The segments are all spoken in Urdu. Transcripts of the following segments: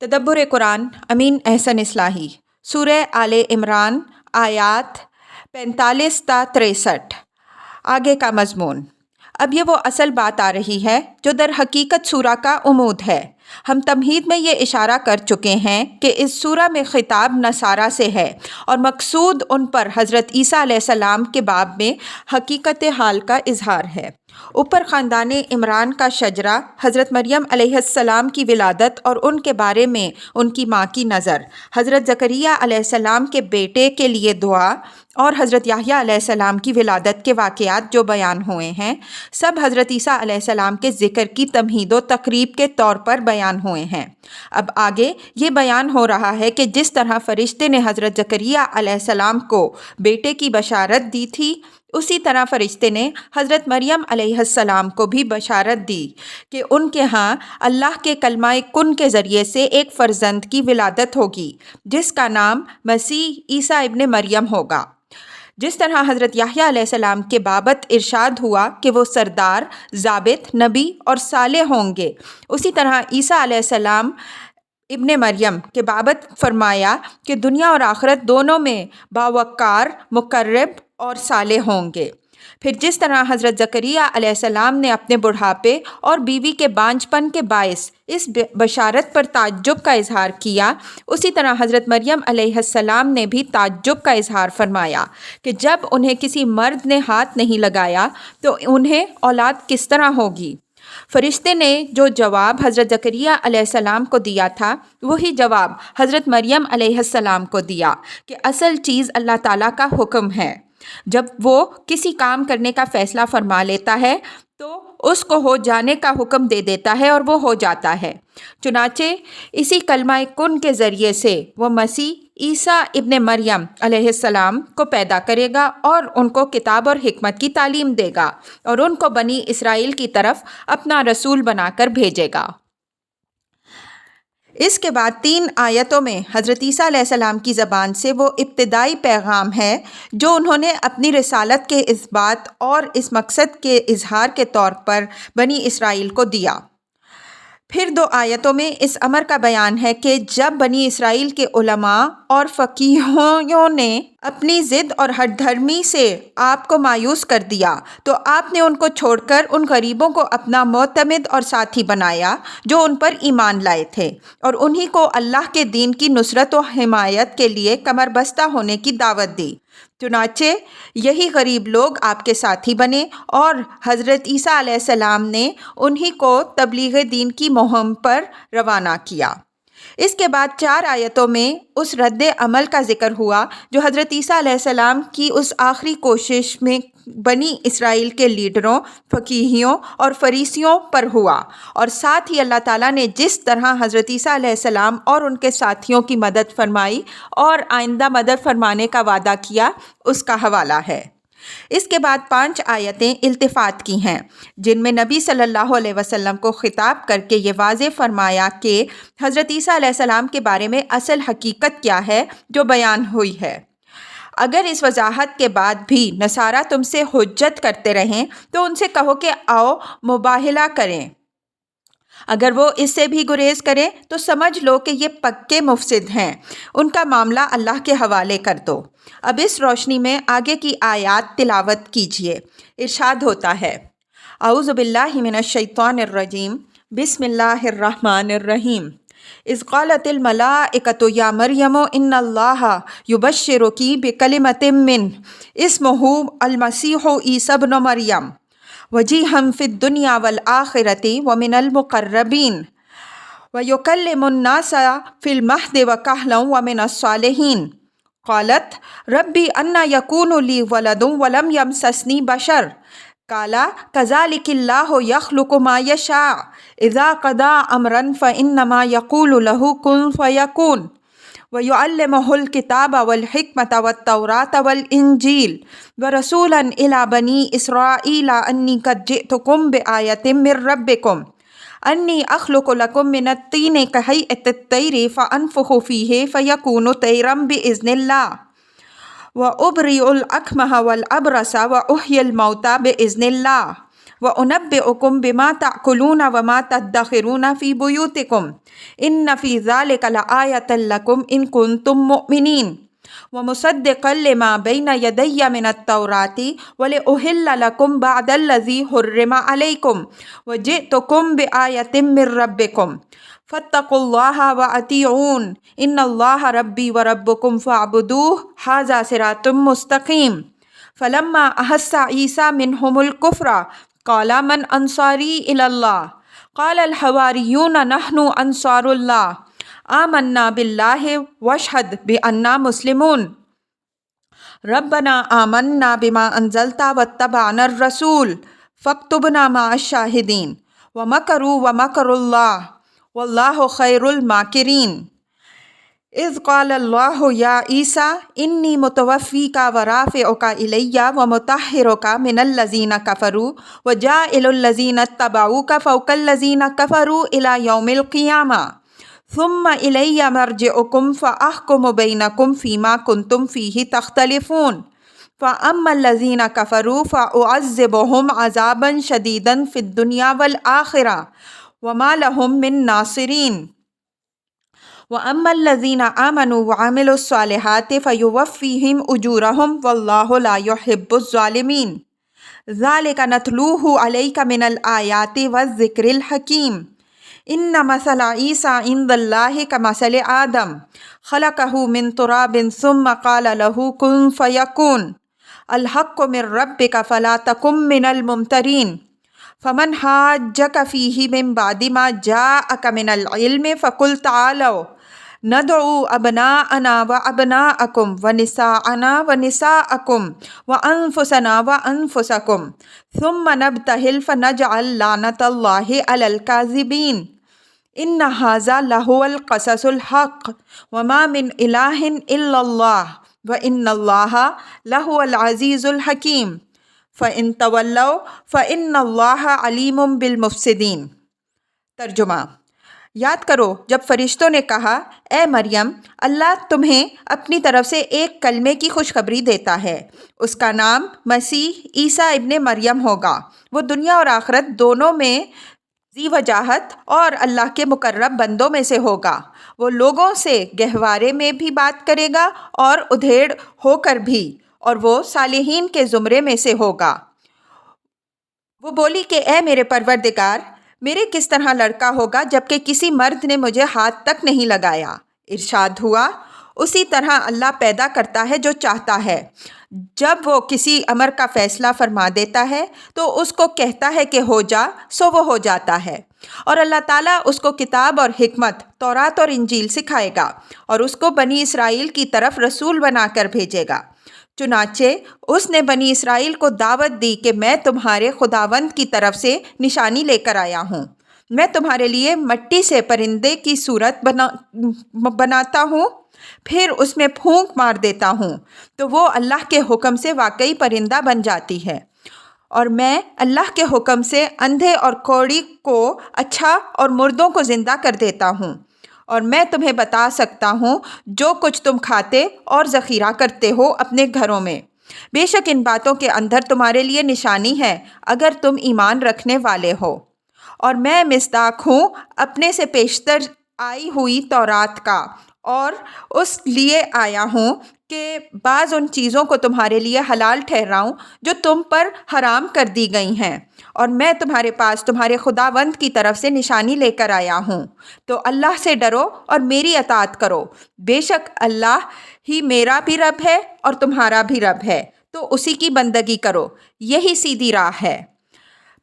تدبر قرآن امین احسن اصلاحی سورہ آل عمران آیات 45 تا 63۔ آگے کا مضمون۔ اب یہ وہ اصل بات آ رہی ہے جو در حقیقت سورہ کا عمود ہے۔ ہم تمہید میں یہ اشارہ کر چکے ہیں کہ اس سورہ میں خطاب نصارہ سے ہے اور مقصود ان پر حضرت عیسیٰ علیہ السلام کے باب میں حقیقت حال کا اظہار ہے۔ اوپر خاندان عمران کا شجرہ، حضرت مریم علیہ السلام کی ولادت اور ان کے بارے میں ان کی ماں کی نظر، حضرت زکریا علیہ السلام کے بیٹے کے لیے دعا اور حضرت یحییٰ علیہ السلام کی ولادت کے واقعات جو بیان ہوئے ہیں، سب حضرت عیسیٰ علیہ السلام کے ذکر کی تمہید و تقریب کے طور پر بیان ہوئے ہیں۔ اب آگے یہ بیان ہو رہا ہے کہ جس طرح فرشتے نے حضرت زکریا علیہ السلام کو بیٹے کی بشارت دی تھی، اسی طرح فرشتے نے حضرت مریم علیہ السلام کو بھی بشارت دی کہ ان کے ہاں اللہ کے کلمہ کن کے ذریعے سے ایک فرزند کی ولادت ہوگی جس کا نام مسیح عیسیٰ ابن مریم ہوگا۔ جس طرح حضرت یحییٰ علیہ السلام کے بابت ارشاد ہوا کہ وہ سردار، ضابط، نبی اور صالح ہوں گے، اسی طرح عیسیٰ علیہ السلام ابن مریم کے بابت فرمایا کہ دنیا اور آخرت دونوں میں باوقار، مقرب اور صالح ہوں گے۔ پھر جس طرح حضرت زکریا علیہ السلام نے اپنے بڑھاپے اور بیوی کے بانجھ پن کے باعث اس بشارت پر تعجب کا اظہار کیا، اسی طرح حضرت مریم علیہ السلام نے بھی تعجب کا اظہار فرمایا کہ جب انہیں کسی مرد نے ہاتھ نہیں لگایا تو انہیں اولاد کس طرح ہوگی۔ فرشتے نے جو جواب حضرت زکریا علیہ السلام کو دیا تھا، وہی جواب حضرت مریم علیہ السلام کو دیا کہ اصل چیز اللہ تعالیٰ کا حکم ہے۔ جب وہ کسی کام کرنے کا فیصلہ فرما لیتا ہے تو اس کو ہو جانے کا حکم دے دیتا ہے اور وہ ہو جاتا ہے۔ چنانچہ اسی کلمہ کن کے ذریعے سے وہ مسیح عیسیٰ ابن مریم علیہ السلام کو پیدا کرے گا اور ان کو کتاب اور حکمت کی تعلیم دے گا اور ان کو بنی اسرائیل کی طرف اپنا رسول بنا کر بھیجے گا۔ اس کے بعد 3 آیتوں میں حضرت عیسیٰ علیہ السلام کی زبان سے وہ ابتدائی پیغام ہے جو انہوں نے اپنی رسالت کے اثبات اور اس مقصد کے اظہار کے طور پر بنی اسرائیل کو دیا۔ پھر 2 آیتوں میں اس امر کا بیان ہے کہ جب بنی اسرائیل کے علماء اور فقیہوں نے اپنی ضد اور ہٹ دھرمی سے آپ کو مایوس کر دیا تو آپ نے ان کو چھوڑ کر ان غریبوں کو اپنا معتمد اور ساتھی بنایا جو ان پر ایمان لائے تھے، اور انہی کو اللہ کے دین کی نصرت و حمایت کے لیے کمر بستہ ہونے کی دعوت دی۔ چنانچہ یہی غریب لوگ آپ کے ساتھی بنے اور حضرت عیسیٰ علیہ السلام نے انہی کو تبلیغ دین کی مہم پر روانہ کیا۔ اس کے بعد 4 آیتوں میں اس رد عمل کا ذکر ہوا جو حضرت عیسیٰ علیہ السلام کی اس آخری کوشش میں بنی اسرائیل کے لیڈروں، فقیہوں اور فریسیوں پر ہوا، اور ساتھ ہی اللہ تعالیٰ نے جس طرح حضرت عیسیٰ علیہ السلام اور ان کے ساتھیوں کی مدد فرمائی اور آئندہ مدد فرمانے کا وعدہ کیا، اس کا حوالہ ہے۔ اس کے بعد 5 آیتیں التفات کی ہیں جن میں نبی صلی اللہ علیہ وسلم کو خطاب کر کے یہ واضح فرمایا کہ حضرت عیسیٰ علیہ السلام کے بارے میں اصل حقیقت کیا ہے جو بیان ہوئی ہے۔ اگر اس وضاحت کے بعد بھی نصارہ تم سے حجت کرتے رہیں تو ان سے کہو کہ آؤ مباہلہ کریں۔ اگر وہ اس سے بھی گریز کریں تو سمجھ لو کہ یہ پکے مفسد ہیں، ان کا معاملہ اللہ کے حوالے کر دو۔ اب اس روشنی میں آگے کی آیات تلاوت کیجیے۔ ارشاد ہوتا ہے، اعوذ باللہ من الشیطان الرجیم، بسم اللہ الرحمن الرحیم۔ اذ قالت الملائکۃ یا مریم ان اللہ یبشرکی بکلمۃ منہ اسمہ المسیح عیسی ابن مریم وجیہا فی الدنیا والآخرۃ ومن المقربین ویکلم الناس فی المہد وکہلا ومن الصالحین۔ قالت ربی انا یکون لی ولد ولم یمسسنی بشر قال کذالک اللہ یخلق ما یشاء اذا قضى امرا فانما یقول له کن فیکون۔ وَيُعَلِّمُهُ الْكِتَابَ وَالْحِكْمَةَ وَالتَّوْرَاةَ وَالْإِنْجِيلَ وَرَسُولًا إِلَى بَنِي إِسْرَائِيلَ أَنِّي قَدْ جِئْتُكُم بِآيَةٍ مِّن رَّبِّكُمْ أَنِّي أَخْلُقُ لَكُم مِّنَ الطِّينِ كَهَيْئَةِ الطَّيْرِ فَأَنفُخُ فِيهِ فَيَكُونُ طَيْرًا بِإِذْنِ اللَّهِ وَأُبْرِئُ الْأَكْمَحَ وَالْأَبْرَصَ وَأُحْيِي الْمَوْتَىٰ بِإِذْنِ اللَّهِ وأنبئكم بما تأكلون وما تدخرون في بيوتكم إن في ذلك لآية لكم إن كنتم مؤمنين ومصدقا لما بين يدي من التوراة ولأحل لكم بعد الذي حرم عليكم وجئتكم بآية من ربكم فاتقوا الله وأطيعون إن الله ربي وربكم فاعبدوه هذا صراط مستقيم فلما أحس عيسى منهم الكفر قال من أنصاري إلى الله قال الحواريون نحن أنصار الله آمنا بالله واشهد بأننا مسلمون ربنا آمنا بما أنزلت واتبعنا الرسول فاكتبنا مع الشاهدين ومكروا ومكر الله والله خير الماكرين إذ قال الله يا عيسى إني متوفيك ورافعك إلي ومطهرك من الذين كفروا وجاعل الذين اتبعوك فوق الذين كفروا إلى يوم القيامة ثم إلي مرجعكم فأحكم بينكم فيما كنتم فيه تختلفون فأما الذين كفروا فأعذبهم عذابا شديدا في الدنيا والآخرة وما لهم من ناصرين وأما الذين آمنوا وعملوا الصالحات فيوفيهم أجورهم والله لا يحب الظالمين ذلك نتلوه عليك من الآيات والذكر الحكيم إن مثل عيسى عند الله كمثل آدم خلقه من تراب ثم قال له كن فيكون الحق من ربك فلا تكن من الممترين فمن حاجك فيه من بعد ما جاءك من العلم فقل تعالوا ندعو أبناءنا وأبناءكم ونساءنا ونساءكم وأنفسنا وأنفسكم ثم نبتهل فنجعل لعنة الله على الكاذبين إن هذا لهو القصص الحق وما من إله إلا الله وإن الله لهو العزيز الحكيم فإن تولوا فإن الله عليم بالمفسدين۔ ترجمہ: یاد کرو جب فرشتوں نے کہا اے مریم اللہ تمہیں اپنی طرف سے ایک کلمے کی خوشخبری دیتا ہے، اس کا نام مسیح عیسیٰ ابن مریم ہوگا، وہ دنیا اور آخرت دونوں میں ذی وجاہت اور اللہ کے مقرب بندوں میں سے ہوگا، وہ لوگوں سے گہوارے میں بھی بات کرے گا اور ادھیڑ ہو کر بھی، اور وہ صالحین کے زمرے میں سے ہوگا۔ وہ بولی کہ اے میرے پروردگار میرے کس طرح لڑکا ہوگا جبکہ کسی مرد نے مجھے ہاتھ تک نہیں لگایا؟ ارشاد ہوا اسی طرح اللہ پیدا کرتا ہے جو چاہتا ہے، جب وہ کسی امر کا فیصلہ فرما دیتا ہے تو اس کو کہتا ہے کہ ہو جا سو وہ ہو جاتا ہے، اور اللہ تعالیٰ اس کو کتاب اور حکمت تورات اور انجیل سکھائے گا اور اس کو بنی اسرائیل کی طرف رسول بنا کر بھیجے گا۔ چنانچہ اس نے بنی اسرائیل کو دعوت دی کہ میں تمہارے خداوند کی طرف سے نشانی لے کر آیا ہوں، میں تمہارے لیے مٹی سے پرندے کی صورت بناتا ہوں، پھر اس میں پھونک مار دیتا ہوں تو وہ اللہ کے حکم سے واقعی پرندہ بن جاتی ہے، اور میں اللہ کے حکم سے اندھے اور کوڑی کو اچھا اور مردوں کو زندہ کر دیتا ہوں، اور میں تمہیں بتا سکتا ہوں جو کچھ تم کھاتے اور ذخیرہ کرتے ہو اپنے گھروں میں، بے شک ان باتوں کے اندر تمہارے لیے نشانی ہے اگر تم ایمان رکھنے والے ہو، اور میں مصداق ہوں اپنے سے پیشتر آئی ہوئی تورات کا، اور اس لیے آیا ہوں کہ بعض ان چیزوں کو تمہارے لیے حلال ٹھہراؤں جو تم پر حرام کر دی گئی ہیں، اور میں تمہارے پاس تمہارے خداوند کی طرف سے نشانی لے کر آیا ہوں، تو اللہ سے ڈرو اور میری اطاعت کرو، بے شک اللہ ہی میرا بھی رب ہے اور تمہارا بھی رب ہے، تو اسی کی بندگی کرو، یہی سیدھی راہ ہے۔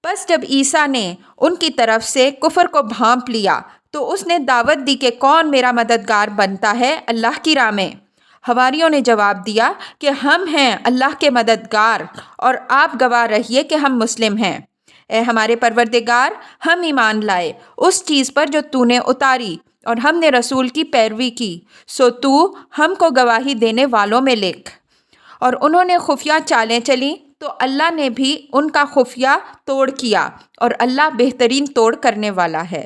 بس جب عیسیٰ نے ان کی طرف سے کفر کو بھانپ لیا تو اس نے دعوت دی کہ کون میرا مددگار بنتا ہے اللہ کی راہ میں؟ حواریوں نے جواب دیا کہ ہم ہیں اللہ کے مددگار، اور آپ گواہ رہیے کہ ہم مسلم ہیں۔ اے ہمارے پروردگار ہم ایمان لائے اس چیز پر جو تو نے اتاری، اور ہم نے رسول کی پیروی کی، سو تو ہم کو گواہی دینے والوں میں لکھ۔ اور انہوں نے خفیہ چالیں چلیں تو اللہ نے بھی ان کا خفیہ توڑ کیا، اور اللہ بہترین توڑ کرنے والا ہے۔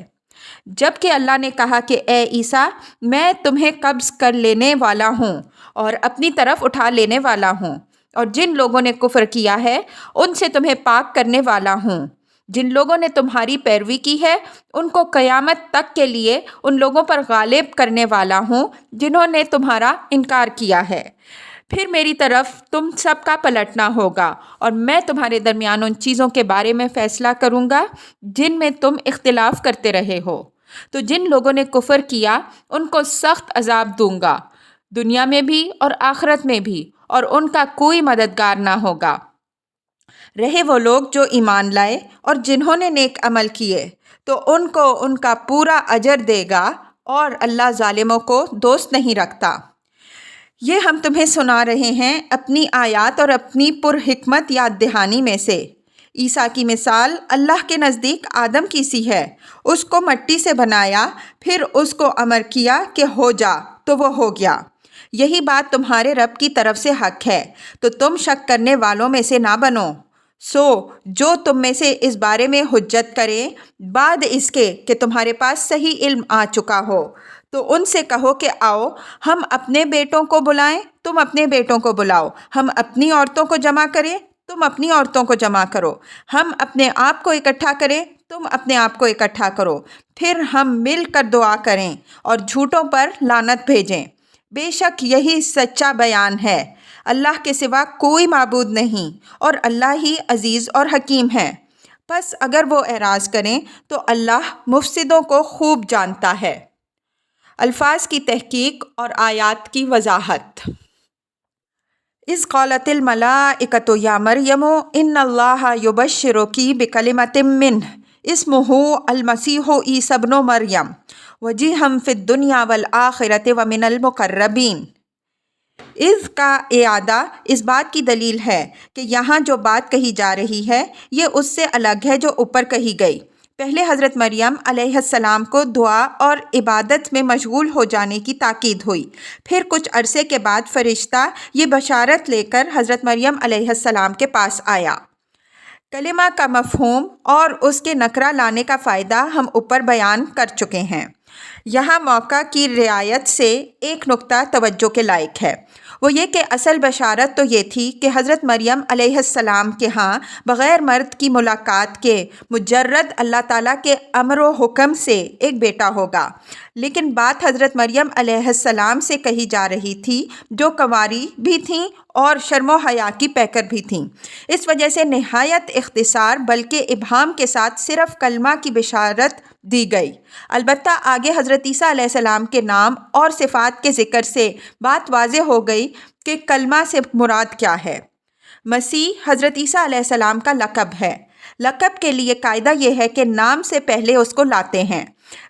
جب کہ اللہ نے کہا کہ اے عیسیٰ میں تمہیں قبض کر لینے والا ہوں اور اپنی طرف اٹھا لینے والا ہوں، اور جن لوگوں نے کفر کیا ہے ان سے تمہیں پاک کرنے والا ہوں، جن لوگوں نے تمہاری پیروی کی ہے ان کو قیامت تک کے لیے ان لوگوں پر غالب کرنے والا ہوں جنہوں نے تمہارا انکار کیا ہے۔ پھر میری طرف تم سب کا پلٹنا ہوگا اور میں تمہارے درمیان ان چیزوں کے بارے میں فیصلہ کروں گا جن میں تم اختلاف کرتے رہے ہو۔ تو جن لوگوں نے کفر کیا ان کو سخت عذاب دوں گا، دنیا میں بھی اور آخرت میں بھی، اور ان کا کوئی مددگار نہ ہوگا۔ رہے وہ لوگ جو ایمان لائے اور جنہوں نے نیک عمل کیے تو ان کو ان کا پورا اجر دے گا، اور اللہ ظالموں کو دوست نہیں رکھتا۔ یہ ہم تمہیں سنا رہے ہیں اپنی آیات اور اپنی پرحکمت یاد دہانی میں سے۔ عیسیٰ کی مثال اللہ کے نزدیک آدم کی سی ہے۔ اس کو مٹی سے بنایا، پھر اس کو امر کیا کہ ہو جا تو وہ ہو گیا۔ یہی بات تمہارے رب کی طرف سے حق ہے، تو تم شک کرنے والوں میں سے نہ بنو۔ سو جو تم میں سے اس بارے میں حجت کرے بعد اس کے کہ تمہارے پاس صحیح علم آ چکا ہو، تو ان سے کہو کہ آؤ ہم اپنے بیٹوں کو بلائیں، تم اپنے بیٹوں کو بلاؤ، ہم اپنی عورتوں کو جمع کریں، تم اپنی عورتوں کو جمع کرو، ہم اپنے آپ کو اکٹھا کریں، تم اپنے آپ کو اکٹھا کرو، پھر ہم مل کر دعا کریں اور جھوٹوں پر لعنت بھیجیں۔ بے شک یہی سچا بیان ہے، اللہ کے سوا کوئی معبود نہیں، اور اللہ ہی عزیز اور حکیم ہے۔ پس اگر وہ اعراض کریں تو اللہ مفسدوں کو خوب جانتا ہے۔ الفاظ کی تحقیق اور آیات کی وضاحت۔ اذ قالت الملائکۃ یا مریم ان اللہ یبشرک بکلمۃ منہ اسمہ المسیح عیسی ابن مریم وجیہا فی الدنیا والآخرۃ ومن المقربین۔ اذ کا اعادہ اس بات کی دلیل ہے کہ یہاں جو بات کہی جا رہی ہے یہ اس سے الگ ہے جو اوپر کہی گئی۔ پہلے حضرت مریم علیہ السلام کو دعا اور عبادت میں مشغول ہو جانے کی تاکید ہوئی، پھر کچھ عرصے کے بعد فرشتہ یہ بشارت لے کر حضرت مریم علیہ السلام کے پاس آیا۔ کلمہ کا مفہوم اور اس کے نکرہ لانے کا فائدہ ہم اوپر بیان کر چکے ہیں۔ یہاں موقع کی رعایت سے ایک نقطہ توجہ کے لائق ہے، وہ یہ کہ اصل بشارت تو یہ تھی کہ حضرت مریم علیہ السلام کے ہاں بغیر مرد کی ملاقات کے مجرد اللہ تعالیٰ کے امر و حکم سے ایک بیٹا ہوگا، لیکن بات حضرت مریم علیہ السلام سے کہی جا رہی تھی جو کنواری بھی تھیں اور شرم و حیا کی پیکر بھی تھیں۔ اس وجہ سے نہایت اختصار بلکہ ابہام کے ساتھ صرف کلمہ کی بشارت دی گئی۔ البتہ آگے حضرت عیسیٰ علیہ السلام کے نام اور صفات کے ذکر سے بات واضح ہو گئی کہ کلمہ سے مراد کیا ہے۔ مسیح حضرت عیسیٰ علیہ السلام کا لقب ہے۔ لقب کے لیے قاعدہ یہ ہے کہ نام سے پہلے اس کو لاتے ہیں۔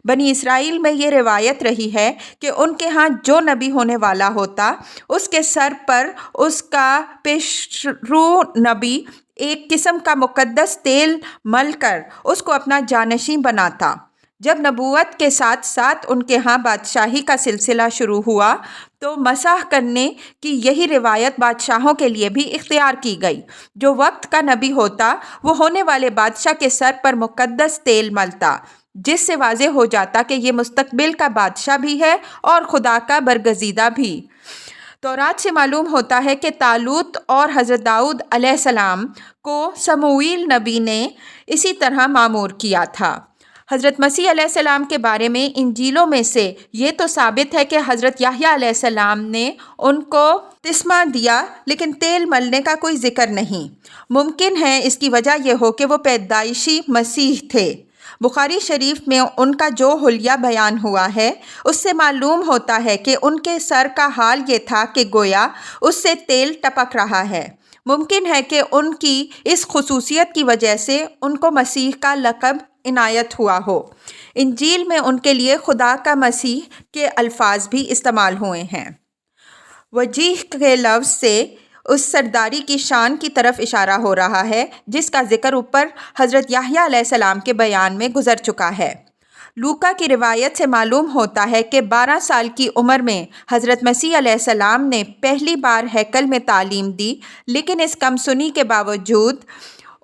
بنی اسرائیل میں یہ روایت رہی ہے کہ ان کے ہاں جو نبی ہونے والا ہوتا اس کے سر پر اس کا پیشرو نبی ایک قسم کا مقدس تیل مل کر اس کو اپنا جانشین بناتا۔ جب نبوت کے ساتھ ساتھ ان کے ہاں بادشاہی کا سلسلہ شروع ہوا تو مسح کرنے کی یہی روایت بادشاہوں کے لیے بھی اختیار کی گئی۔ جو وقت کا نبی ہوتا وہ ہونے والے بادشاہ کے سر پر مقدس تیل ملتا، جس سے واضح ہو جاتا کہ یہ مستقبل کا بادشاہ بھی ہے اور خدا کا برگزیدہ بھی۔ تورات سے معلوم ہوتا ہے کہ طالوت اور حضرت داؤد علیہ السلام کو سموئیل نبی نے اسی طرح معمور کیا تھا۔ حضرت مسیح علیہ السلام کے بارے میں انجیلوں میں سے یہ تو ثابت ہے کہ حضرت یحییٰ علیہ السلام نے ان کو تسمہ دیا، لیکن تیل ملنے کا کوئی ذکر نہیں۔ ممکن ہے اس کی وجہ یہ ہو کہ وہ پیدائشی مسیح تھے۔ بخاری شریف میں ان کا جو حلیہ بیان ہوا ہے اس سے معلوم ہوتا ہے کہ ان کے سر کا حال یہ تھا کہ گویا اس سے تیل ٹپک رہا ہے۔ ممکن ہے کہ ان کی اس خصوصیت کی وجہ سے ان کو مسیح کا لقب عنایت ہوا ہو۔ انجیل میں ان کے لیے خدا کا مسیح کے الفاظ بھی استعمال ہوئے ہیں۔ وجیہ کے لفظ سے اس سرداری کی شان کی طرف اشارہ ہو رہا ہے جس کا ذکر اوپر حضرت یحییٰ علیہ السلام کے بیان میں گزر چکا ہے۔ لوکا کی روایت سے معلوم ہوتا ہے کہ 12 سال کی عمر میں حضرت مسیح علیہ السلام نے پہلی بار ہیکل میں تعلیم دی، لیکن اس کم سنی کے باوجود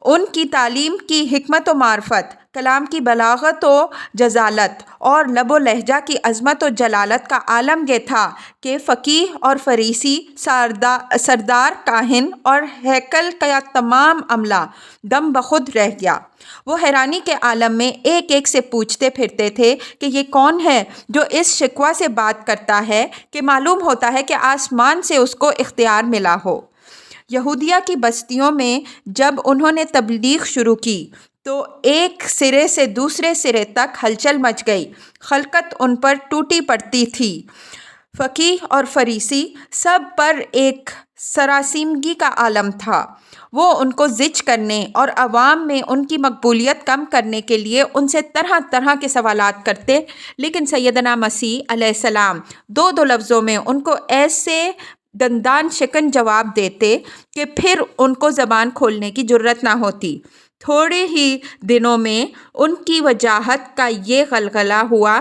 ان کی تعلیم کی حکمت و معرفت، کلام کی بلاغت و جزالت اور لب و لہجہ کی عظمت و جلالت کا عالم یہ تھا کہ فقیہ اور فریسی، سردار کاہن اور ہیکل کا تمام عملہ دم بخود رہ گیا۔ وہ حیرانی کے عالم میں ایک ایک سے پوچھتے پھرتے تھے کہ یہ کون ہے جو اس شکوہ سے بات کرتا ہے کہ معلوم ہوتا ہے کہ آسمان سے اس کو اختیار ملا ہو۔ یہودیہ کی بستیوں میں جب انہوں نے تبلیغ شروع کی تو ایک سرے سے دوسرے سرے تک ہلچل مچ گئی، خلقت ان پر ٹوٹی پڑتی تھی۔ فقیہ اور فریسی سب پر ایک سراسیمگی کا عالم تھا۔ وہ ان کو زج کرنے اور عوام میں ان کی مقبولیت کم کرنے کے لیے ان سے طرح طرح کے سوالات کرتے، لیکن سیدنا مسیح علیہ السلام دو لفظوں میں ان کو ایسے دندان شکن جواب دیتے کہ پھر ان کو زبان کھولنے کی جرت نہ ہوتی۔ تھوڑے ہی دنوں میں ان کی وجاہت کا یہ غلغلہ ہوا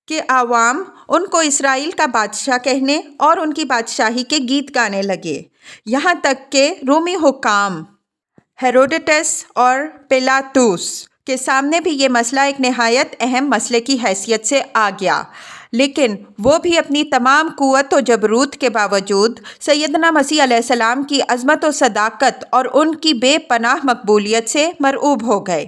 کہ عوام ان کو اسرائیل کا بادشاہ کہنے اور ان کی بادشاہی کے گیت گانے لگے، یہاں تک کہ رومی حکام ہیروڈیٹس اور پیلاطوس کے سامنے بھی یہ مسئلہ ایک نہایت اہم مسئلے کی حیثیت سے آ گیا، لیکن وہ بھی اپنی تمام قوت و جبروت کے باوجود سیدنا مسیح علیہ السلام کی عظمت و صداقت اور ان کی بے پناہ مقبولیت سے مرعوب ہو گئے۔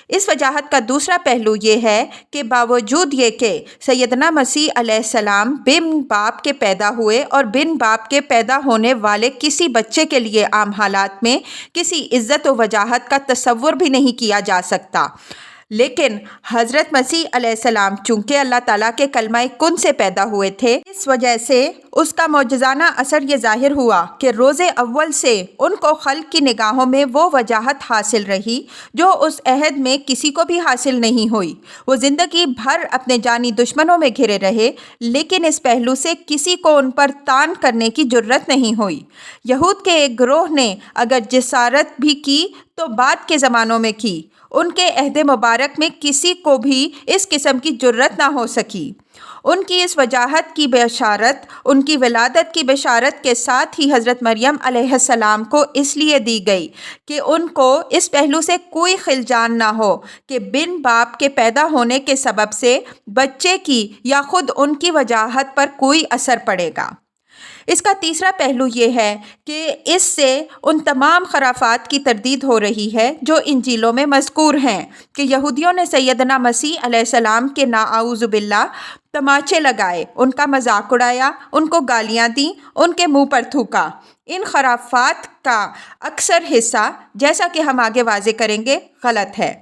اس وجاہت کا دوسرا پہلو یہ ہے کہ باوجود یہ کہ سیدنا مسیح علیہ السلام بن باپ کے پیدا ہوئے اور بن باپ کے پیدا ہونے والے کسی بچے کے لیے عام حالات میں کسی عزت و وجاہت کا تصور بھی نہیں کیا جا سکتا، لیکن حضرت مسیح علیہ السلام چونکہ اللہ تعالیٰ کے کلمہ کن سے پیدا ہوئے تھے، اس وجہ سے اس کا معجزانہ اثر یہ ظاہر ہوا کہ روز اول سے ان کو خلق کی نگاہوں میں وہ وجاہت حاصل رہی جو اس عہد میں کسی کو بھی حاصل نہیں ہوئی۔ وہ زندگی بھر اپنے جانی دشمنوں میں گھرے رہے، لیکن اس پہلو سے کسی کو ان پر طعن کرنے کی جرت نہیں ہوئی۔ یہود کے ایک گروہ نے اگر جسارت بھی کی تو بعد کے زمانوں میں کی، ان کے عہد مبارک میں کسی کو بھی اس قسم کی جرت نہ ہو سکی۔ ان کی اس وجاہت کی بشارت ان کی ولادت کی بشارت کے ساتھ ہی حضرت مریم علیہ السلام کو اس لیے دی گئی کہ ان کو اس پہلو سے کوئی خلجان نہ ہو کہ بن باپ کے پیدا ہونے کے سبب سے بچے کی یا خود ان کی وجاہت پر کوئی اثر پڑے گا۔ اس کا تیسرا پہلو یہ ہے کہ اس سے ان تمام خرافات کی تردید ہو رہی ہے جو انجیلوں میں مذکور ہیں کہ یہودیوں نے سیدنا مسیح علیہ السلام کے ناعوذ باللہ تماچے لگائے، ان کا مذاق اڑایا، ان کو گالیاں دیں، ان کے منہ پر تھوکا۔ ان خرافات کا اکثر حصہ، جیسا کہ ہم آگے واضح کریں گے، غلط ہے۔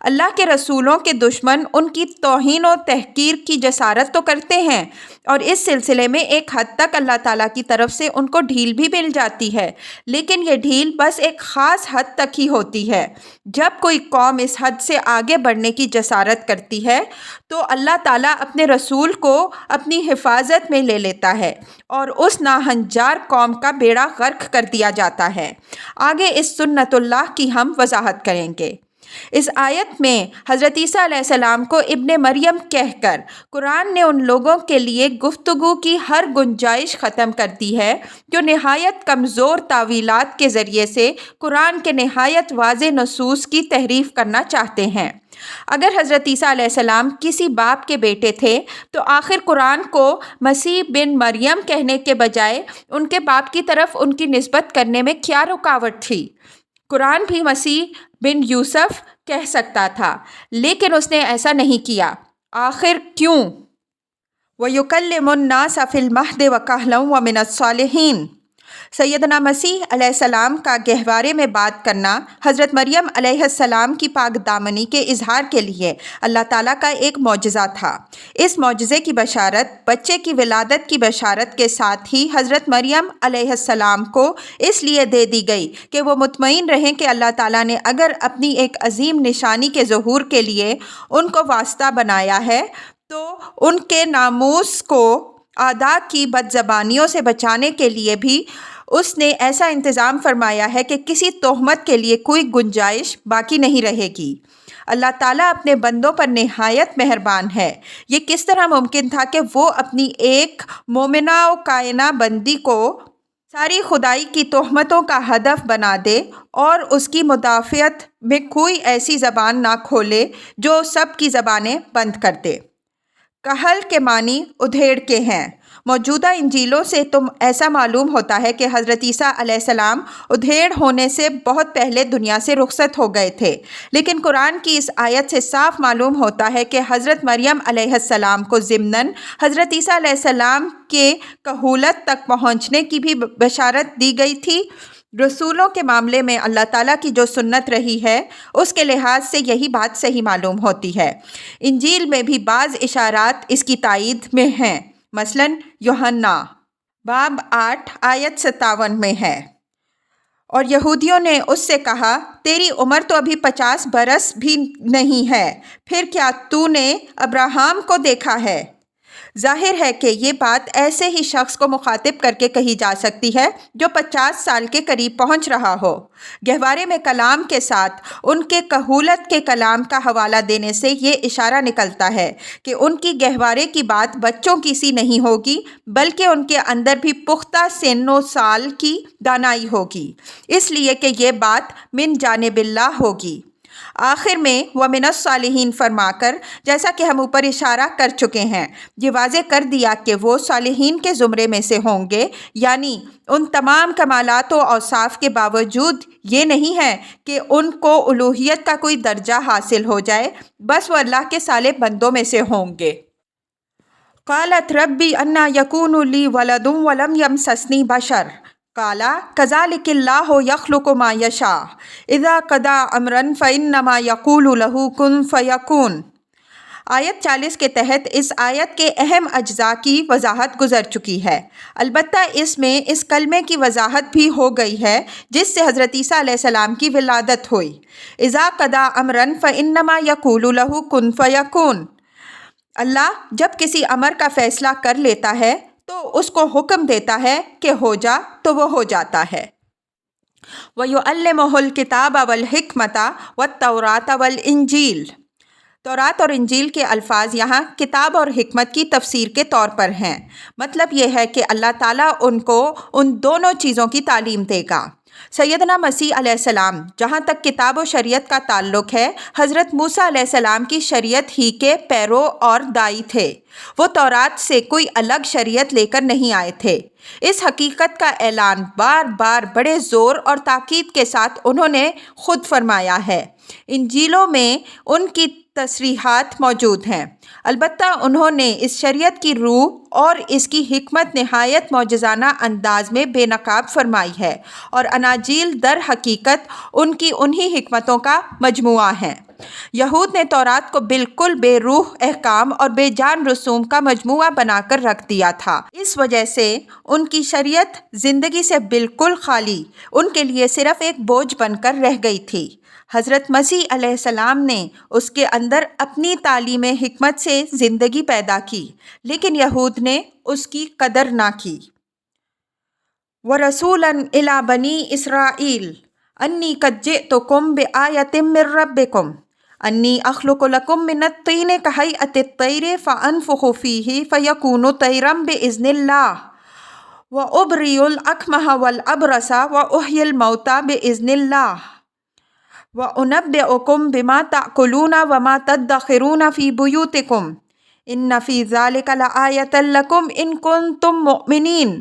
اللہ کے رسولوں کے دشمن ان کی توہین و تحقیر کی جسارت تو کرتے ہیں، اور اس سلسلے میں ایک حد تک اللہ تعالیٰ کی طرف سے ان کو ڈھیل بھی مل جاتی ہے، لیکن یہ ڈھیل بس ایک خاص حد تک ہی ہوتی ہے۔ جب کوئی قوم اس حد سے آگے بڑھنے کی جسارت کرتی ہے تو اللہ تعالیٰ اپنے رسول کو اپنی حفاظت میں لے لیتا ہے اور اس ناہنجار قوم کا بیڑا غرق کر دیا جاتا ہے۔ آگے اس سنت اللہ کی ہم وضاحت کریں گے۔ اس آیت میں حضرت عیسیٰ علیہ السلام کو ابن مریم کہہ کر قرآن نے ان لوگوں کے لیے گفتگو کی ہر گنجائش ختم کر دی ہے جو نہایت کمزور تعویلات کے ذریعے سے قرآن کے نہایت واضح نصوص کی تحریف کرنا چاہتے ہیں۔ اگر حضرت عیسیٰ علیہ السلام کسی باپ کے بیٹے تھے تو آخر قرآن کو مسیح بن مریم کہنے کے بجائے ان کے باپ کی طرف ان کی نسبت کرنے میں کیا رکاوٹ تھی؟ قرآن بھی مسیح بن یوسف کہہ سکتا تھا، لیکن اس نے ایسا نہیں کیا۔ آخر کیوں؟ وَيُكَلِّمُ النَّاسَ فِي الْمَهْدِ وَكَهْلًا وَمِنَ الصَّالِحِينَ۔ سیدنا مسیح علیہ السلام کا گہوارے میں بات کرنا حضرت مریم علیہ السلام کی پاک دامنی کے اظہار کے لیے اللہ تعالیٰ کا ایک معجزہ تھا۔ اس معجزے کی بشارت بچے کی ولادت کی بشارت کے ساتھ ہی حضرت مریم علیہ السلام کو اس لیے دے دی گئی کہ وہ مطمئن رہیں کہ اللہ تعالیٰ نے اگر اپنی ایک عظیم نشانی کے ظہور کے لیے ان کو واسطہ بنایا ہے تو ان کے ناموس کو اعداء کی بد زبانیوں سے بچانے کے لیے بھی اس نے ایسا انتظام فرمایا ہے کہ کسی تہمت کے لیے کوئی گنجائش باقی نہیں رہے گی۔ اللہ تعالیٰ اپنے بندوں پر نہایت مہربان ہے۔ یہ کس طرح ممکن تھا کہ وہ اپنی ایک مومنہ و کائنہ بندی کو ساری خدائی کی تہمتوں کا ہدف بنا دے اور اس کی مدافعت میں کوئی ایسی زبان نہ کھولے جو سب کی زبانیں بند کر دے۔ کہل کے معنی ادھیڑ کے ہیں۔ موجودہ انجیلوں سے ایسا معلوم ہوتا ہے کہ حضرت عیسیٰ علیہ السلام ادھیڑ ہونے سے بہت پہلے دنیا سے رخصت ہو گئے تھے، لیکن قرآن کی اس آیت سے صاف معلوم ہوتا ہے کہ حضرت مریم علیہ السلام کو ضمناً حضرت عیسیٰ علیہ السلام کے کہولت تک پہنچنے کی بھی بشارت دی گئی تھی۔ رسولوں کے معاملے میں اللہ تعالیٰ کی جو سنت رہی ہے اس کے لحاظ سے یہی بات صحیح معلوم ہوتی ہے۔ انجیل میں بھی بعض اشارات اس کی تائید میں ہیں، مثلاً یوحنا باب 8 آیت 57 میں ہے، اور یہودیوں نے اس سے کہا تیری عمر تو ابھی 50 برس بھی نہیں ہے، پھر کیا تو نے ابراہیم کو دیکھا ہے؟ ظاہر ہے کہ یہ بات ایسے ہی شخص کو مخاطب کر کے کہی جا سکتی ہے جو 50 سال کے قریب پہنچ رہا ہو۔ گہوارے میں کلام کے ساتھ ان کے کہولت کے کلام کا حوالہ دینے سے یہ اشارہ نکلتا ہے کہ ان کی گہوارے کی بات بچوں کی سی نہیں ہوگی، بلکہ ان کے اندر بھی پختہ سن و سال کی دانائی ہوگی، اس لیے کہ یہ بات من جانب اللہ ہوگی۔ آخر میں وَمِنَ الصَّالِحِينَ فرما کر، جیسا کہ ہم اوپر اشارہ کر چکے ہیں، یہ واضح کر دیا کہ وہ صالحین کے زمرے میں سے ہوں گے، یعنی ان تمام کمالات و اوصاف کے باوجود یہ نہیں ہے کہ ان کو الوہیت کا کوئی درجہ حاصل ہو جائے، بس وہ اللہ کے صالح بندوں میں سے ہوں گے۔ قالت ربی انا یکون لی ولد ولم یمسسنی بشر قال کذالک اللہ یخلق ما یشاء اذا قضی امرا فانما یقول له کن فیکون۔ آیت 40 کے تحت اس آیت کے اہم اجزاء کی وضاحت گزر چکی ہے، البتہ اس میں اس کلمے کی وضاحت بھی ہو گئی ہے جس سے حضرت عیسیٰ علیہ السلام کی ولادت ہوئی۔ اذا قضی امرا فانما یقول له کن فیکون۔ اللہ جب کسی امر کا فیصلہ کر لیتا ہے تو اس کو حکم دیتا ہے کہ ہو جا تو وہ ہو جاتا ہے۔ وَيُعَلِّمُهُ الْكِتَابَ وَالْحِكْمَةَ وَالتَّوْرَاةَ وَالْإِنْجِيلَ۔ تورات اور انجیل کے الفاظ یہاں کتاب اور حکمت کی تفسیر کے طور پر ہیں، مطلب یہ ہے کہ اللہ تعالیٰ ان کو ان دونوں چیزوں کی تعلیم دے گا۔ سیدنا مسیح علیہ السلام جہاں تک کتاب و شریعت کا تعلق ہے حضرت موسیٰ علیہ السلام کی شریعت ہی کے پیرو اور دائی تھے، وہ تورات سے کوئی الگ شریعت لے کر نہیں آئے تھے۔ اس حقیقت کا اعلان بار بار بڑے زور اور تاکید کے ساتھ انہوں نے خود فرمایا ہے۔ انجیلوں میں ان کی تصریحات موجود ہیں، البتہ انہوں نے اس شریعت کی روح اور اس کی حکمت نہایت معجزانہ انداز میں بے نقاب فرمائی ہے، اور اناجیل در حقیقت ان کی انہی حکمتوں کا مجموعہ ہیں۔ یہود نے تورات کو بالکل بے روح احکام اور بے جان رسوم کا مجموعہ بنا کر رکھ دیا تھا، اس وجہ سے ان کی شریعت زندگی سے بالکل خالی، ان کے لیے صرف ایک بوجھ بن کر رہ گئی تھی۔ حضرت مسیح علیہ السلام نے اس کے اندر اپنی تعلیم حکمت سے زندگی پیدا کی، لیکن یہود نے اس کی قدر نہ کی۔ وَرَسُولًا إِلَىٰ بَنِي إِسْرَائِيلَ أَنِّي قَدْ جِئْتُكُم بِآيَةٍ مِّن رَّبِّكُمْ أَنِّي أَخْلُقُ لَكُم مِّنَ الطِّينِ كَهَيْئَةِ الطَّيْرِ فَأَنفُخُ فِيهِ فَيَكُونُ طَيْرًا بِإِذْنِ اللَّهِ وَأُبْرِئُ الْأَكْمَحَ وَالْأَبْرَصَ وَأُحْيِي الْمَوْتَىٰ بِإِذْنِ اللَّهِ وَأُنَبِّئُكُم بِمَا تَأْكُلُونَ وَمَا تَدَّخِرُونَ فِي بُيُوتِكُمْ إِنَّ فِي ذَلِكَ لَآيَةً لَّكُمْ إِن كُنتُم مُّؤْمِنِينَ۔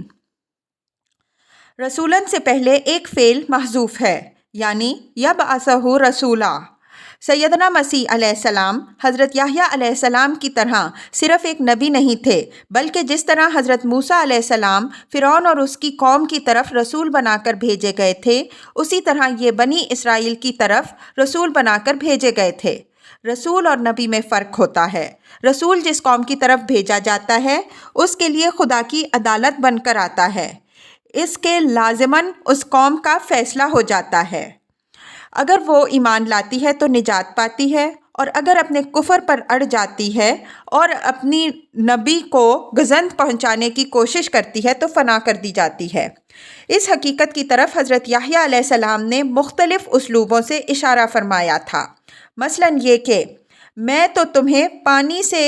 رسولاً سے پہلے ایک فعل محذوف ہے، یعنی یبعثہ رسولا۔ سیدنا مسیح علیہ السلام حضرت یحییٰ علیہ السلام کی طرح صرف ایک نبی نہیں تھے، بلکہ جس طرح حضرت موسیٰ علیہ السلام فرعون اور اس کی قوم کی طرف رسول بنا کر بھیجے گئے تھے، اسی طرح یہ بنی اسرائیل کی طرف رسول بنا کر بھیجے گئے تھے۔ رسول اور نبی میں فرق ہوتا ہے۔ رسول جس قوم کی طرف بھیجا جاتا ہے اس کے لیے خدا کی عدالت بن کر آتا ہے، اس کے لازماً اس قوم کا فیصلہ ہو جاتا ہے۔ اگر وہ ایمان لاتی ہے تو نجات پاتی ہے، اور اگر اپنے کفر پر اڑ جاتی ہے اور اپنی نبی کو گزند پہنچانے کی کوشش کرتی ہے تو فنا کر دی جاتی ہے۔ اس حقیقت کی طرف حضرت یحییٰ علیہ السلام نے مختلف اسلوبوں سے اشارہ فرمایا تھا، مثلاً یہ کہ میں تو تمہیں پانی سے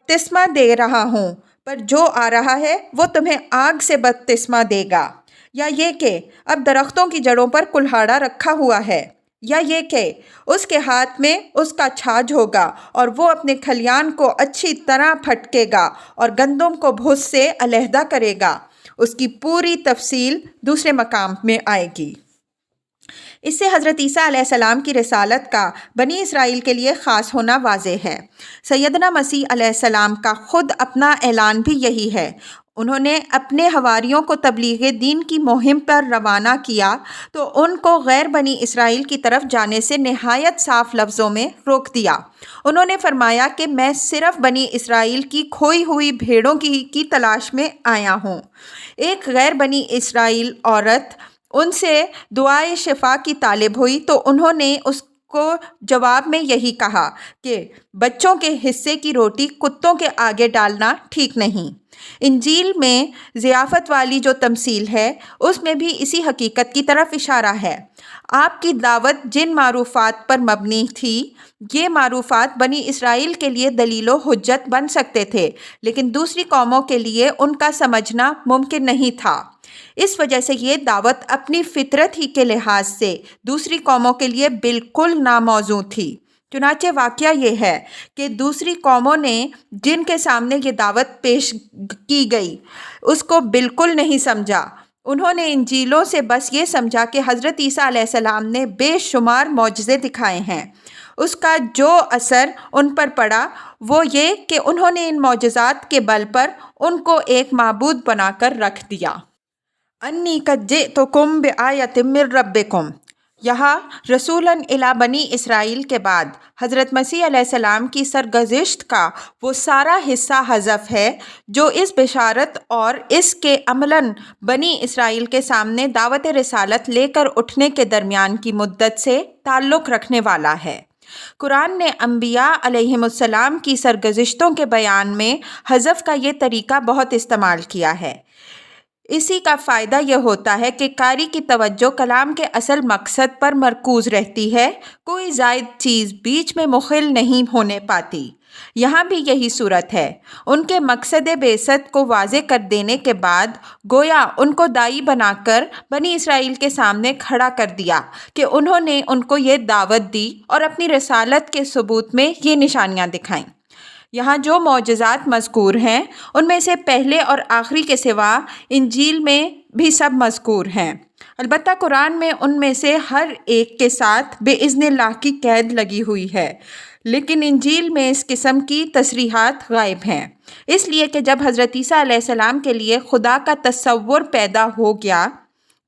بپتسمہ دے رہا ہوں، پر جو آ رہا ہے وہ تمہیں آگ سے بپتسمہ دے گا۔ یا یہ کہ اب درختوں کی جڑوں پر کلہاڑا رکھا ہوا ہے، یا یہ کہ اس کے ہاتھ میں اس کا چھاج ہوگا اور وہ اپنے کھلیان کو اچھی طرح پھٹکے گا اور گندم کو بھوس سے علیحدہ کرے گا۔ اس کی پوری تفصیل دوسرے مقام میں آئے گی۔ اس سے حضرت عیسیٰ علیہ السلام کی رسالت کا بنی اسرائیل کے لیے خاص ہونا واضح ہے۔ سیدنا مسیح علیہ السلام کا خود اپنا اعلان بھی یہی ہے۔ انہوں نے اپنے حواریوں کو تبلیغ دین کی مہم پر روانہ کیا تو ان کو غیر بنی اسرائیل کی طرف جانے سے نہایت صاف لفظوں میں روک دیا۔ انہوں نے فرمایا کہ میں صرف بنی اسرائیل کی کھوئی ہوئی بھیڑوں کی تلاش میں آیا ہوں۔ ایک غیر بنی اسرائیل عورت ان سے دعائے شفا کی طالب ہوئی تو انہوں نے اس کو جواب میں یہی کہا کہ بچوں کے حصے کی روٹی کتوں کے آگے ڈالنا ٹھیک نہیں۔ انجیل میں ضیافت والی جو تمثیل ہے اس میں بھی اسی حقیقت کی طرف اشارہ ہے۔ آپ کی دعوت جن معروفات پر مبنی تھی، یہ معروفات بنی اسرائیل کے لیے دلیل و حجت بن سکتے تھے، لیکن دوسری قوموں کے لیے ان کا سمجھنا ممکن نہیں تھا۔ اس وجہ سے یہ دعوت اپنی فطرت ہی کے لحاظ سے دوسری قوموں کے لیے بالکل ناموزوں تھی۔ چنانچہ واقعہ یہ ہے کہ دوسری قوموں نے جن کے سامنے یہ دعوت پیش کی گئی اس کو بالکل نہیں سمجھا۔ انہوں نے انجیلوں سے بس یہ سمجھا کہ حضرت عیسیٰ علیہ السلام نے بے شمار معجزے دکھائے ہیں۔ اس کا جو اثر ان پر پڑا وہ یہ کہ انہوں نے ان معجزات کے بل پر ان کو ایک معبود بنا کر رکھ دیا۔ انی قد جئتکم بآیۃ من ربکم، یہاں رسولاً الی بنی اسرائیل کے بعد حضرت مسیح علیہ السلام کی سرگزشت کا وہ سارا حصہ حذف ہے جو اس بشارت اور اس کے عملاً بنی اسرائیل کے سامنے دعوت رسالت لے کر اٹھنے کے درمیان کی مدت سے تعلق رکھنے والا ہے۔ قرآن نے انبیاء علیہم السلام کی سرگزشتوں کے بیان میں حذف کا یہ طریقہ بہت استعمال کیا ہے۔ اسی کا فائدہ یہ ہوتا ہے کہ قاری کی توجہ کلام کے اصل مقصد پر مرکوز رہتی ہے، کوئی زائد چیز بیچ میں مخل نہیں ہونے پاتی۔ یہاں بھی یہی صورت ہے۔ ان کے مقصد بعثت کو واضح کر دینے کے بعد گویا ان کو داعی بنا کر بنی اسرائیل کے سامنے کھڑا کر دیا کہ انہوں نے ان کو یہ دعوت دی اور اپنی رسالت کے ثبوت میں یہ نشانیاں دکھائیں۔ یہاں جو معجزات مذکور ہیں ان میں سے پہلے اور آخری کے سوا انجیل میں بھی سب مذکور ہیں۔ البتہ قرآن میں ان میں سے ہر ایک کے ساتھ بے اذن اللہ کی قید لگی ہوئی ہے، لیکن انجیل میں اس قسم کی تصریحات غائب ہیں، اس لیے کہ جب حضرت عیسیٰ علیہ السلام کے لیے خدا کا تصور پیدا ہو گیا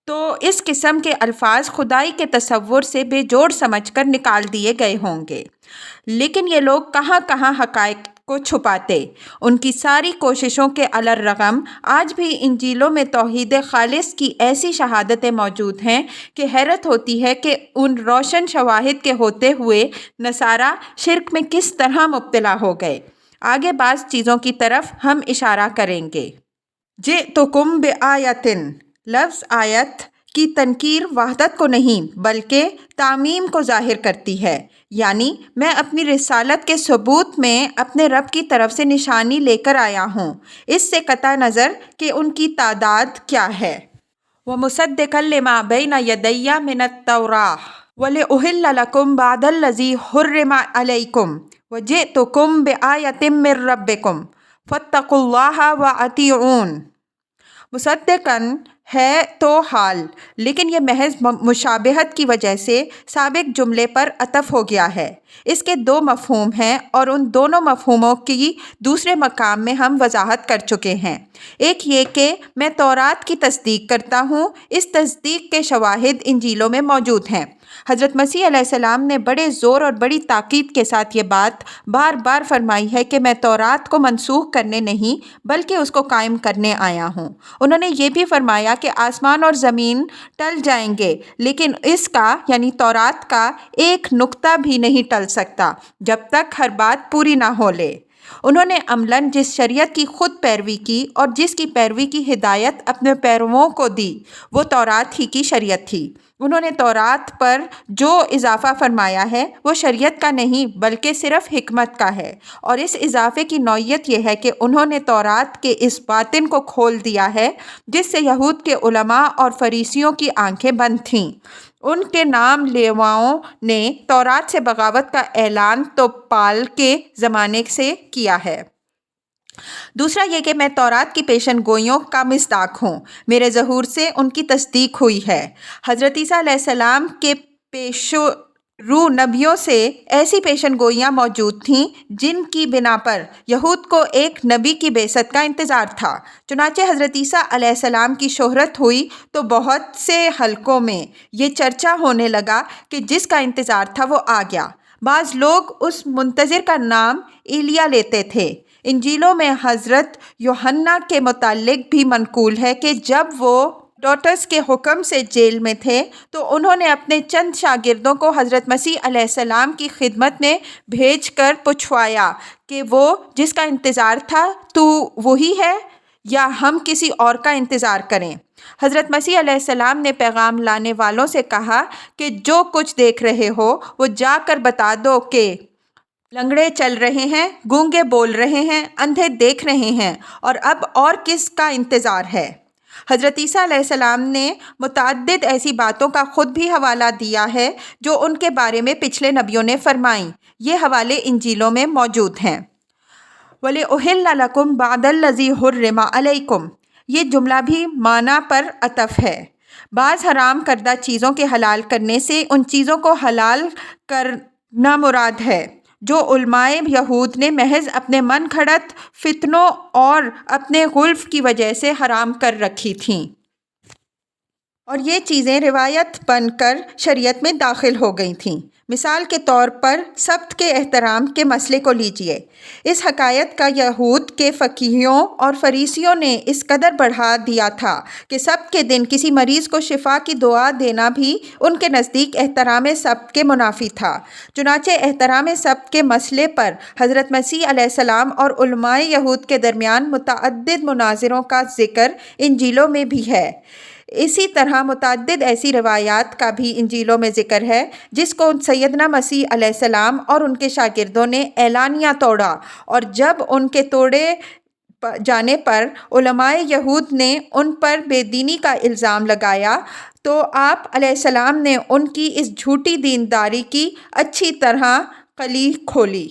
تو اس قسم کے الفاظ خدائی کے تصور سے بے جوڑ سمجھ کر نکال دیے گئے ہوں گے۔ لیکن یہ لوگ کہاں کہاں حقائق کو چھپاتے۔ ان کی ساری کوششوں کے الرغم آج بھی انجیلوں میں توحید خالص کی ایسی شہادتیں موجود ہیں کہ حیرت ہوتی ہے کہ ان روشن شواہد کے ہوتے ہوئے نصارہ شرک میں کس طرح مبتلا ہو گئے۔ آگے بعض چیزوں کی طرف ہم اشارہ کریں گے۔ جئتکم بآیۃ، لفظ آیت کی تنکیر وحدت کو نہیں بلکہ تعمیم کو ظاہر کرتی ہے، یعنی میں اپنی رسالت کے ثبوت میں اپنے رب کی طرف سے نشانی لے کر آیا ہوں، اس سے قطع نظر کہ ان کی تعداد کیا ہے۔ وَمُصَدِّقًا لِمَا بَيْنَ يَدَيَّ مِنَ التَّوْرَاةِ وَلِأُحِلَّ لَكُمْ بَعْضَ الَّذِي حُرِّمَ عَلَيْكُمْ وَجِئْتُكُمْ بِآیَةٍ مِّن رَبِّكُمْ فَاتَّقُوا اللَّهَ وَأَطِیعُونِ۔ مصدقاً ہے تو حال، لیکن یہ محض مشابہت کی وجہ سے سابق جملے پر عطف ہو گیا ہے۔ اس کے دو مفہوم ہیں اور ان دونوں مفہوموں کی دوسرے مقام میں ہم وضاحت کر چکے ہیں۔ ایک یہ کہ میں تورات کی تصدیق کرتا ہوں، اس تصدیق کے شواہد انجیلوں میں موجود ہیں۔ حضرت مسیح علیہ السلام نے بڑے زور اور بڑی تاکید کے ساتھ یہ بات بار بار فرمائی ہے کہ میں تورات کو منسوخ کرنے نہیں بلکہ اس کو قائم کرنے آیا ہوں۔ انہوں نے یہ بھی فرمایا کہ آسمان اور زمین ٹل جائیں گے لیکن اس کا یعنی تورات کا ایک نقطہ بھی نہیں ٹل سکتا جب تک ہر بات پوری نہ ہو لے۔ انہوں نے عملاً جس شریعت کی خود پیروی کی اور جس کی پیروی کی ہدایت اپنے پیرووں کو دی وہ تورات ہی کی شریعت تھی۔ انہوں نے تورات پر جو اضافہ فرمایا ہے وہ شریعت کا نہیں بلکہ صرف حکمت کا ہے، اور اس اضافے کی نوعیت یہ ہے کہ انہوں نے تورات کے اس باطن کو کھول دیا ہے جس سے یہود کے علماء اور فریسیوں کی آنکھیں بند تھیں۔ ان کے نام لیواؤں نے تورات سے بغاوت کا اعلان تو پال کے زمانے سے کیا ہے۔ دوسرا یہ کہ میں تورات کی پیشن گوئیوں کا مصداق ہوں، میرے ظہور سے ان کی تصدیق ہوئی ہے۔ حضرت عیسیٰ علیہ السلام کے پیش رو نبیوں سے ایسی پیشن گوئیاں موجود تھیں جن کی بنا پر یہود کو ایک نبی کی بعثت کا انتظار تھا۔ چنانچہ حضرت عیسیٰ علیہ السلام کی شہرت ہوئی تو بہت سے حلقوں میں یہ چرچا ہونے لگا کہ جس کا انتظار تھا وہ آ گیا۔ بعض لوگ اس منتظر کا نام ایلیا لیتے تھے۔ انجیلوں میں حضرت یوحنا کے متعلق بھی منقول ہے کہ جب وہ ہیروڈس کے حکم سے جیل میں تھے تو انہوں نے اپنے چند شاگردوں کو حضرت مسیح علیہ السلام کی خدمت میں بھیج کر پوچھوایا کہ وہ جس کا انتظار تھا تو وہی ہے یا ہم کسی اور کا انتظار کریں۔ حضرت مسیح علیہ السلام نے پیغام لانے والوں سے کہا کہ جو کچھ دیکھ رہے ہو وہ جا کر بتا دو کہ لنگڑے چل رہے ہیں، گونگے بول رہے ہیں، اندھے دیکھ رہے ہیں، اور اب اور کس کا انتظار ہے؟ حضرت عیسیٰ علیہ السلام نے متعدد ایسی باتوں کا خود بھی حوالہ دیا ہے جو ان کے بارے میں پچھلے نبیوں نے فرمائیں۔ یہ حوالے انجیلوں میں موجود ہیں۔ وَلِأُحِلَّ لَكُمْ بَعْضَ الَّذِي حُرِّمَ عَلَيْكُمْ، یہ جملہ بھی معنی پر عطف ہے۔ بعض حرام کردہ چیزوں کے حلال کرنے سے ان چیزوں کو حلال کرنا مراد ہے جو علماء یہود نے محض اپنے من گھڑت فتنوں اور اپنے غلف کی وجہ سے حرام کر رکھی تھیں، اور یہ چیزیں روایت بن کر شریعت میں داخل ہو گئی تھیں۔ مثال کے طور پر سبت کے احترام کے مسئلے کو لیجئے۔ اس حکایت کا یہود کے فقیہوں اور فریسیوں نے اس قدر بڑھا دیا تھا کہ سبت کے دن کسی مریض کو شفا کی دعا دینا بھی ان کے نزدیک احترام سبت کے منافی تھا۔ چنانچہ احترام سبت کے مسئلے پر حضرت مسیح علیہ السلام اور علماء یہود کے درمیان متعدد مناظروں کا ذکر انجیلوں میں بھی ہے۔ اسی طرح متعدد ایسی روایات کا بھی انجیلوں میں ذکر ہے جس کو سیدنا مسیح علیہ السلام اور ان کے شاگردوں نے اعلانیہ توڑا، اور جب ان کے توڑے جانے پر علماء یہود نے ان پر بے دینی کا الزام لگایا تو آپ علیہ السلام نے ان کی اس جھوٹی دینداری کی اچھی طرح کلی کھولی۔